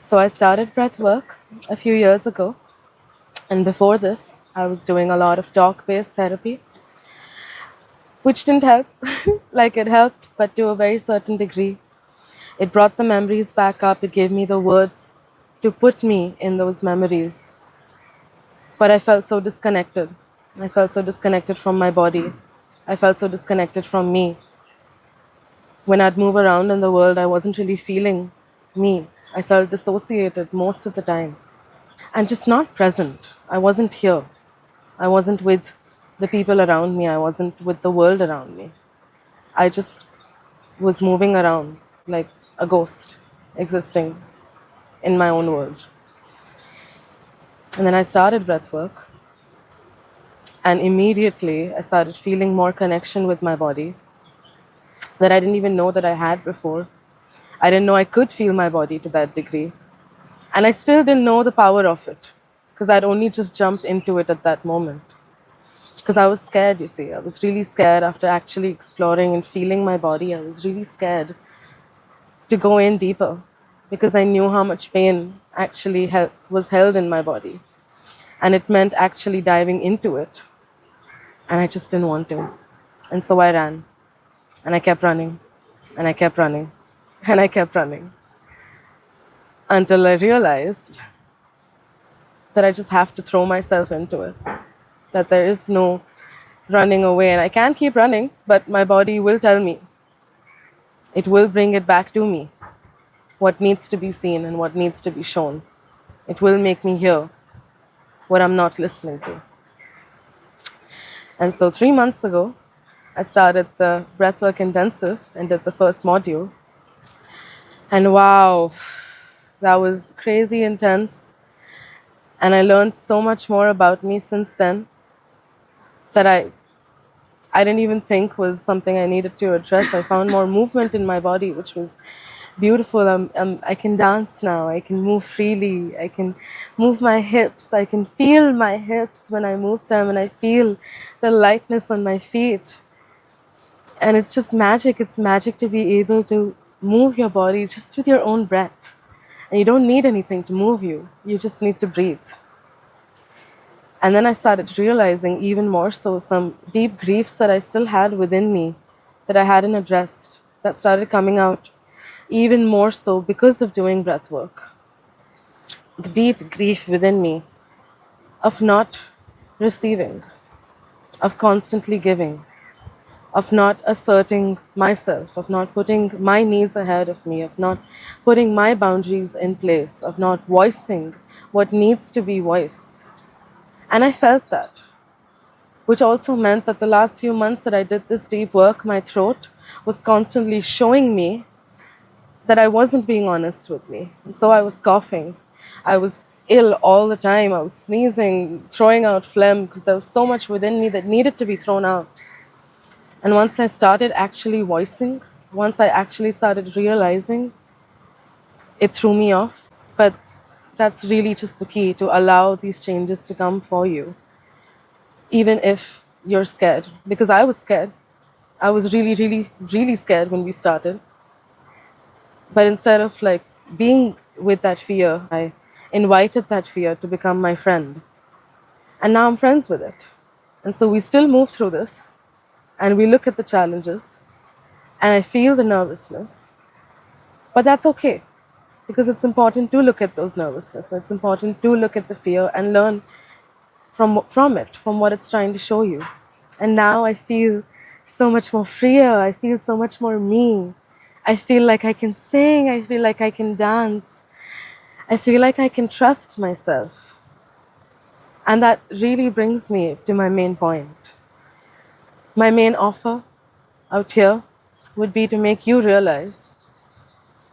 So I started breathwork a few years ago, and before this, I was doing a lot of talk-based therapy, which didn't help. Like it helped, but to a very certain degree. It brought the memories back up. It gave me the words to put me in those memories. But I felt so disconnected. I felt so disconnected from my body. I felt so disconnected from me. When I'd move around in the world, I wasn't really feeling me. I felt dissociated most of the time and just not present. I wasn't here. I wasn't with the people around me. I wasn't with the world around me. I just was moving around like a ghost existing in my own world. And then I started breathwork, and immediately I started feeling more connection with my body that I didn't even know that I had before. I didn't know I could feel my body to that degree. And I still didn't know the power of it because I'd only just jumped into it at that moment. Because I was scared, you see. I was really scared after actually exploring and feeling my body. I was really scared to go in deeper because I knew how much pain actually was held in my body. And it meant actually diving into it. And I just didn't want to. And so I ran. And I kept running. And I kept running. And I kept running. Until I realized that I just have to throw myself into it. That there is no running away. And I can keep running, but my body will tell me. It will bring it back to me. What needs to be seen and what needs to be shown. It will make me hear what I'm not listening to. And so 3 months ago, I started the Breathwork Intensive and did the first module. And wow, that was crazy intense. And I learned so much more about me since then that I didn't even think was something I needed to address. I found more movement in my body, which was beautiful. I can dance now. I can move freely. I can move my hips. I can feel my hips when I move them, and I feel the lightness on my feet. And it's just magic. It's magic to be able to move your body just with your own breath. And you don't need anything to move you. You just need to breathe. And then I started realizing even more so some deep griefs that I still had within me that I hadn't addressed, that started coming out even more so because of doing breath work. The deep grief within me of not receiving, of constantly giving, of not asserting myself, of not putting my needs ahead of me, of not putting my boundaries in place, of not voicing what needs to be voiced. And I felt that, which also meant that the last few months that I did this deep work, my throat was constantly showing me that I wasn't being honest with me. And so I was coughing. I was ill all the time. I was sneezing, throwing out phlegm because there was so much within me that needed to be thrown out. And once I started actually voicing, once I actually started realizing, it threw me off. But that's really just the key, to allow these changes to come for you, even if you're scared. Because I was scared. I was really, really, really scared when we started. But instead of like being with that fear, I invited that fear to become my friend. And now I'm friends with it. And so we still move through this, and we look at the challenges, and I feel the nervousness. But that's okay, because it's important to look at those nervousness. It's important to look at the fear and learn from it, from what it's trying to show you. And now I feel so much more freer. I feel so much more me. I feel like I can sing. I feel like I can dance. I feel like I can trust myself. And that really brings me to my main point. My main offer out here would be to make you realize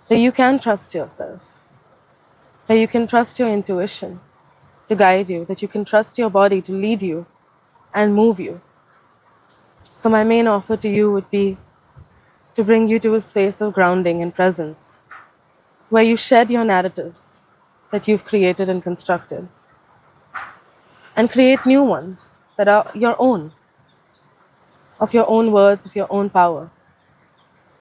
that you can trust yourself, that you can trust your intuition to guide you, that you can trust your body to lead you and move you. So my main offer to you would be to bring you to a space of grounding and presence, where you shed your narratives that you've created and constructed, and create new ones that are your own, of your own words, of your own power.